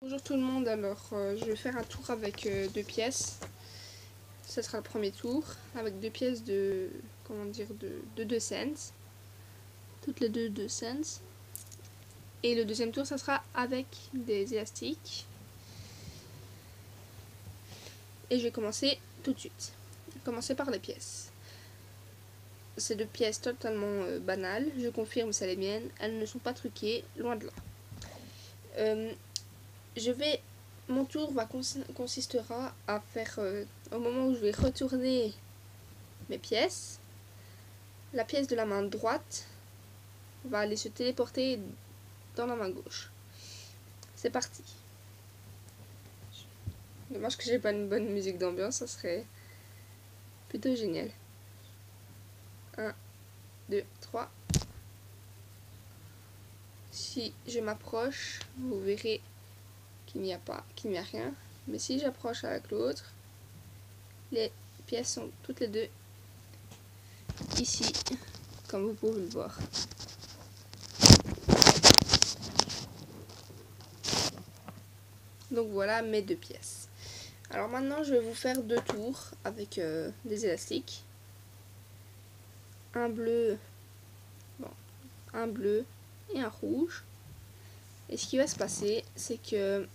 Bonjour tout le monde, alors je vais faire un tour avec deux pièces. Ce sera le premier tour avec deux pièces de, comment dire, de 2 cents. Toutes les deux 2 cents. Et le deuxième tour, ça sera avec des élastiques. Et je vais commencer tout de suite. Je vais commencer par les pièces. C'est deux pièces totalement banales, je confirme, c'est les miennes. Elles ne sont pas truquées, loin de là. Mon tour consistera à faire, au moment où je vais retourner mes pièces, la pièce de la main droite va aller se téléporter dans la main gauche. C'est parti. Dommage que j'ai pas une bonne musique d'ambiance, ça serait plutôt génial. 1, 2, 3. Si je m'approche, vous verrez qu'il n'y a rien. Mais si j'approche avec l'autre, les pièces sont toutes les deux ici, comme vous pouvez le voir. Donc voilà mes deux pièces. Alors maintenant je vais vous faire deux tours avec des élastiques. Un bleu et un rouge. Et ce qui va se passer, c'est que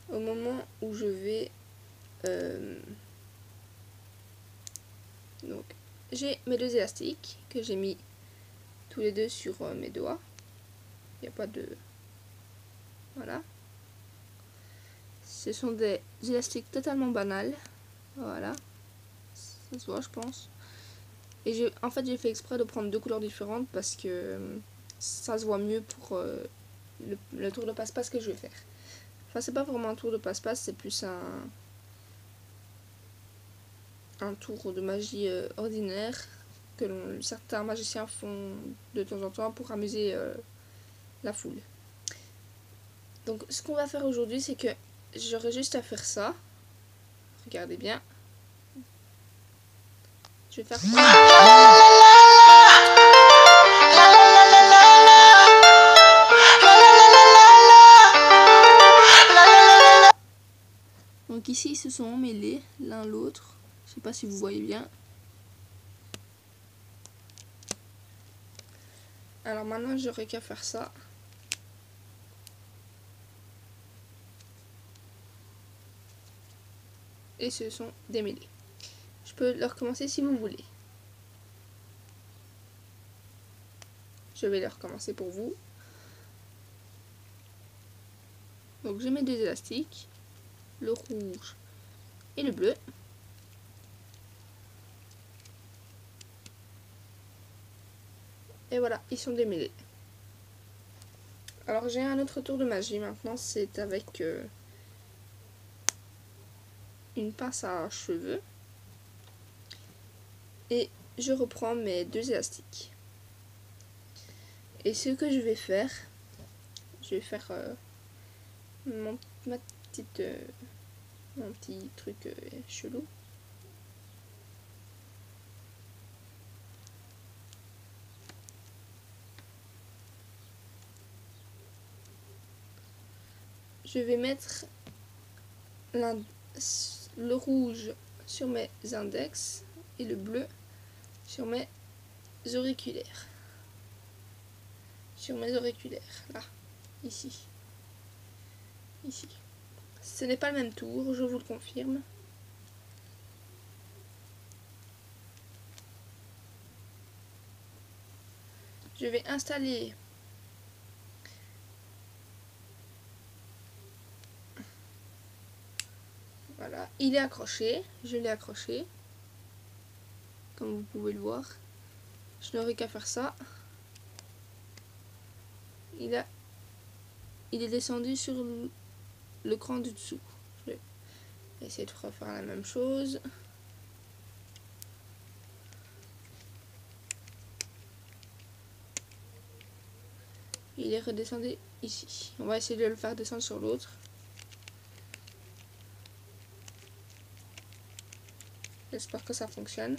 au moment où je vais donc j'ai mes deux élastiques que j'ai mis tous les deux sur mes doigts. Il n'y a pas de... Voilà. Ce sont des élastiques totalement banals. Voilà. Ça se voit, je pense. Et en fait, j'ai fait exprès de prendre deux couleurs différentes parce que ça se voit mieux pour le tour de passe-passe que je vais faire. Enfin, c'est pas vraiment un tour de passe-passe, c'est plus un tour de magie ordinaire que certains magiciens font de temps en temps pour amuser la foule. Donc, ce qu'on va faire aujourd'hui, c'est que j'aurai juste à faire ça. Regardez bien. Je vais faire... Donc ici, ils se sont emmêlés l'un l'autre. Je sais pas si vous voyez bien. Alors maintenant, j'aurai qu'à faire ça. Et se sont démêlés. Je peux le recommencer si vous voulez. Je vais le recommencer pour vous. Donc je mets deux élastiques, le rouge et le bleu. Et voilà, ils sont démêlés. Alors j'ai un autre tour de magie maintenant, c'est avec une pince à cheveux. Et je reprends mes deux élastiques. Et ce que je vais faire mon petit truc chelou. Je vais mettre le rouge sur mes index et le bleu sur mes auriculaires. Là, ici. Ce n'est pas le même tour, je vous le confirme. Je vais installer voilà, il est accroché, je l'ai accroché comme vous pouvez le voir. Je n'aurai qu'à faire ça. Il est descendu sur le cran du dessous. Je vais essayer de refaire la même chose. Il est redescendu ici. On va essayer de le faire descendre sur l'autre. J'espère que ça fonctionne.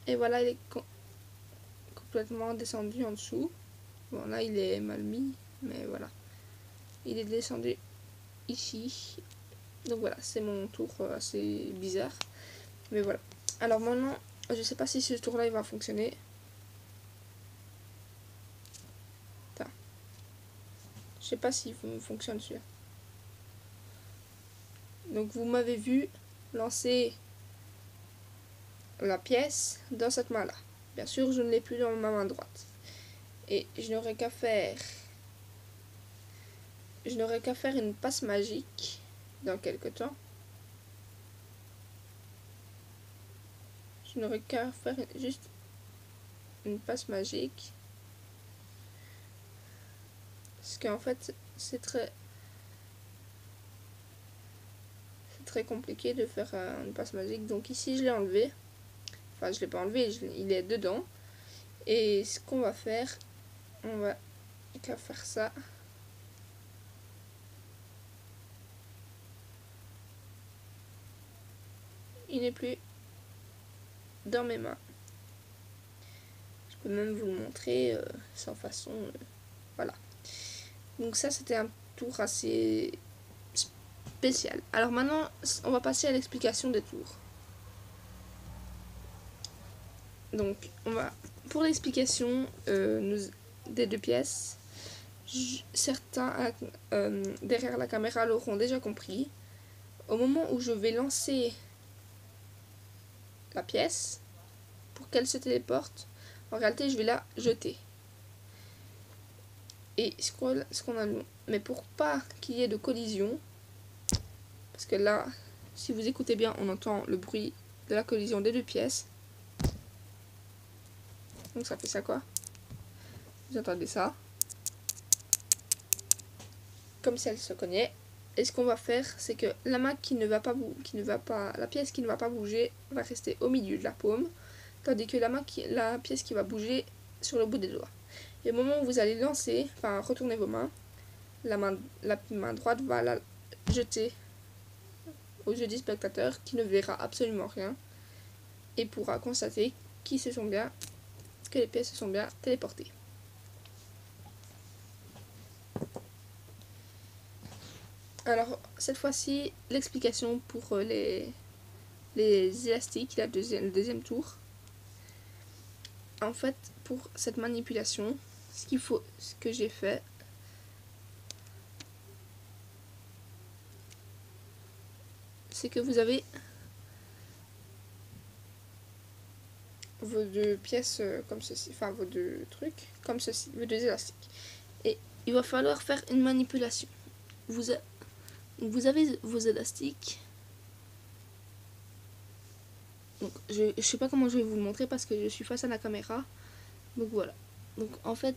Et voilà, il est complètement descendu en dessous. Bon, là, il est mal mis, mais voilà. il est descendu ici. Donc voilà, c'est mon tour assez bizarre. Mais voilà. Alors maintenant, je sais pas si ce tour-là il va fonctionner. Attends. Je sais pas s'il fonctionne celui-là. Donc vous m'avez vu lancer la pièce dans cette main-là. Bien sûr, je ne l'ai plus dans ma main droite. Et je n'aurais qu'à faire... Je n'aurais qu'à faire une passe magique dans quelques temps. Je n'aurais qu'à faire juste une passe magique. Parce qu'en fait, c'est très compliqué de faire une passe magique. Donc ici, je l'ai enlevé. Enfin, je l'ai pas enlevé, il est dedans. Et ce qu'on va faire, on va qu'à faire ça. Il n'est plus dans mes mains. Je peux même vous le montrer sans façon. Voilà. Donc ça, c'était un tour assez spécial. Alors maintenant, on va passer à l'explication des tours. Donc, on va pour l'explication des deux pièces. Certains derrière la caméra l'auront déjà compris. Au moment où je vais lancer la pièce pour qu'elle se téléporte, en réalité je vais la jeter. Et ce qu'on a, mais pour pas qu'il y ait de collision, parce que là, si vous écoutez bien, on entend le bruit de la collision des deux pièces. Donc ça fait ça quoi? Vous entendez ça? Comme si elle se cognait. Et ce qu'on va faire, c'est que la main la pièce qui ne va pas bouger va rester au milieu de la paume, tandis que la pièce qui va bouger sur le bout des doigts. Et au moment où vous allez lancer, enfin retourner vos mains, la main droite va la jeter au jeu du spectateur qui ne verra absolument rien et pourra constater que les pièces se sont bien téléportées. Alors, cette fois-ci, l'explication pour les élastiques, le deuxième tour. En fait, pour cette manipulation, ce que j'ai fait, c'est que vous avez vos deux pièces comme ceci, enfin vos deux trucs comme ceci, vos deux élastiques. Et il va falloir faire une manipulation. Vous avez vos élastiques. Donc, je sais pas comment je vais vous le montrer parce que je suis face à la caméra. Donc voilà. Donc en fait,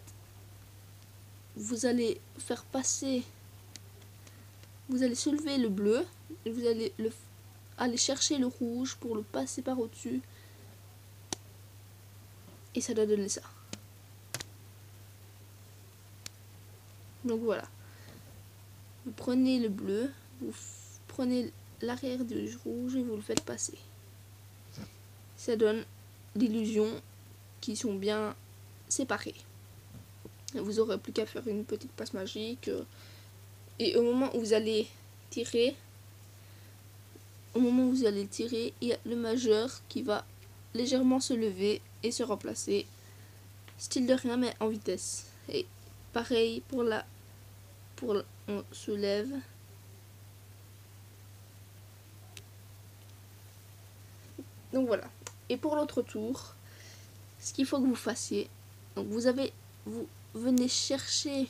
vous allez faire passer, vous allez soulever le bleu, et vous allez aller chercher le rouge pour le passer par au-dessus. Et ça doit donner ça. Donc voilà. Vous prenez le bleu, vous prenez l'arrière du rouge et vous le faites passer. Ça donne l'illusion qui sont bien séparés. Vous aurez plus qu'à faire une petite passe magique. Et au moment où vous allez tirer, il y a le majeur qui va légèrement se lever et se remplacer. Style de rien mais en vitesse. Et pareil on se lève. Donc voilà. Et pour l'autre tour, ce qu'il faut que vous fassiez, donc vous venez chercher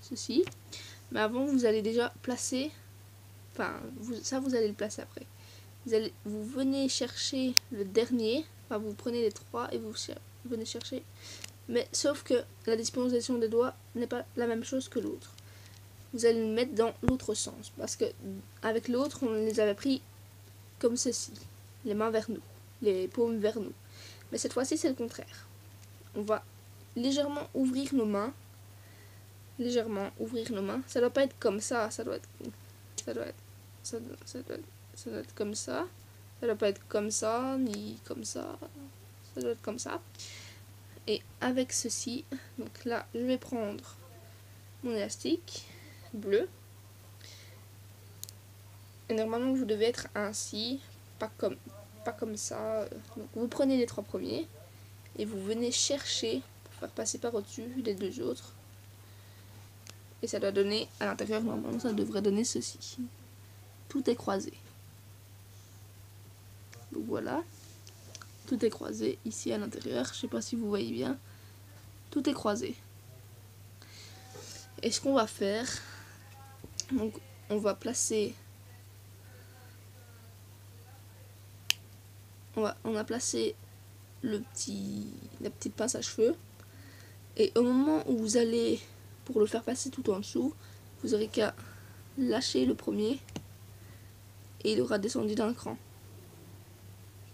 ceci, mais avant vous allez déjà placer, enfin vous allez le placer après. Vous venez chercher le dernier, enfin vous prenez les trois et vous venez chercher, mais sauf que la disposition des doigts n'est pas la même chose que l'autre. Vous allez le mettre dans l'autre sens, parce que avec l'autre on les avait pris comme ceci, les mains vers nous, les paumes vers nous. Mais cette fois-ci c'est le contraire. On va légèrement ouvrir nos mains. Ça doit pas être comme ça, ça doit être comme ça. Ça doit pas être comme ça, ni comme ça. Ça doit être comme ça. Et avec ceci, donc là je vais prendre mon élastique bleu. Et normalement vous devez être ainsi, pas comme ça. Donc vous prenez les 3 premiers et vous venez chercher pour faire passer par au-dessus les 2 autres. Et ça doit donner à l'intérieur, normalement ça devrait donner ceci. Tout est croisé. Donc voilà, tout est croisé ici à l'intérieur. Je sais pas si vous voyez bien. Tout est croisé. Et ce qu'on va faire, donc on va placer, on a placé la petite pince à cheveux. Et au moment où vous allez, pour le faire passer tout en dessous, vous aurez qu'à lâcher le premier et il aura descendu d'un cran.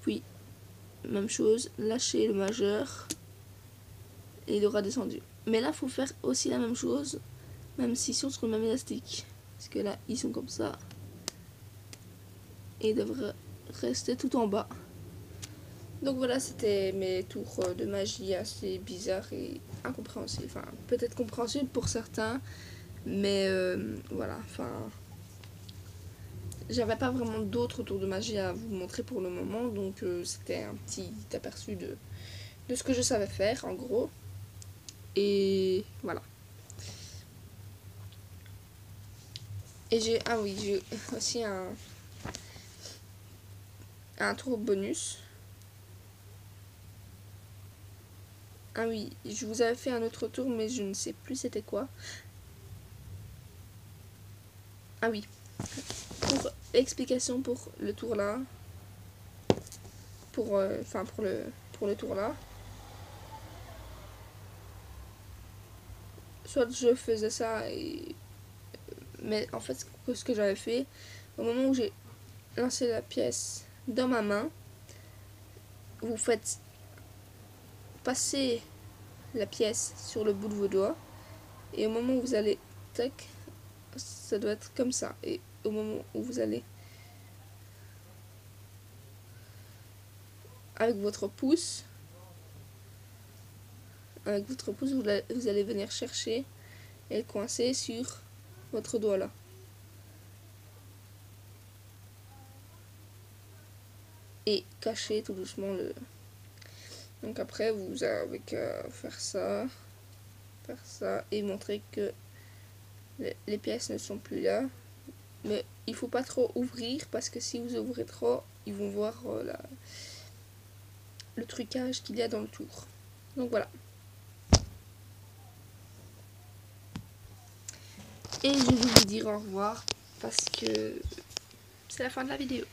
Puis, même chose, lâcher le majeur et il aura descendu. Mais là, il faut faire aussi la même chose, même si sur le même élastique. Parce que là, ils sont comme ça. Et ils devraient rester tout en bas. Donc voilà, c'était mes tours de magie assez bizarres et incompréhensibles. Enfin, peut-être compréhensibles pour certains, mais voilà, enfin... J'avais pas vraiment d'autres tours de magie à vous montrer pour le moment, donc c'était un petit aperçu de ce que je savais faire, en gros. Et voilà. Et j'ai... Ah oui, j'ai aussi un tour bonus. Ah oui, je vous avais fait un autre tour, mais je ne sais plus c'était quoi. Ah oui, pour explication pour le tour là, pour le tour là. Soit je faisais ça, mais en fait ce que j'avais fait, au moment où j'ai lancé la pièce dans ma main, vous faites passer la pièce sur le bout de vos doigts, et au moment où vous allez tac, ça doit être comme ça, et au moment où vous allez avec votre pouce, vous allez venir chercher et le coincer sur votre doigt là. Et cacher tout doucement le... Donc après vous avez qu'à faire ça et montrer que les pièces ne sont plus là. Mais il faut pas trop ouvrir parce que si vous ouvrez trop, ils vont voir le trucage qu'il y a dans le tour. Donc voilà. Et je vais vous dire au revoir parce que c'est la fin de la vidéo.